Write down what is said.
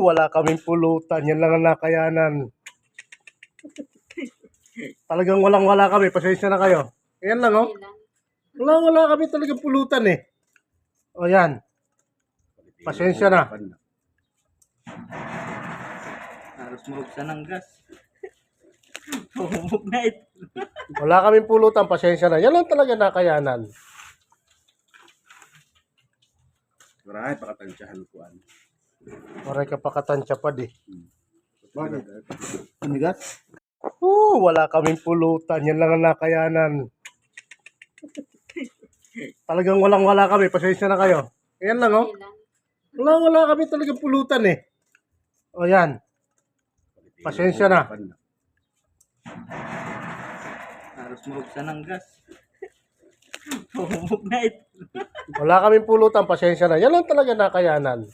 Wala kaming pulutan. Yan lang ang nakayanan. Talagang walang-wala kami. Pasensya na kayo. Ayan lang, oh. Wala kami talagang pulutan, eh. O, yan. Pasensya na. Harus mabuksan ng gas. Humubog na ito. Wala kaming pulutan. Pasensya na. Yan lang talaga nakayanan. Maray, pakatansyahan ko. Maray ka pakatansya pa, di. Bakit? Amigas? Wala kaming pulutan. Yan lang ang nakayanan. Talagang walang-wala kami. Pasensya na kayo. Ayan lang, oh. Wala kami talagang pulutan, eh. O, yan. Pasensya na. Harus mabuksan ng gas. Humubog na ito. Wala kaming pulutan. Pasensya na. Yan lang talaga nakayanan.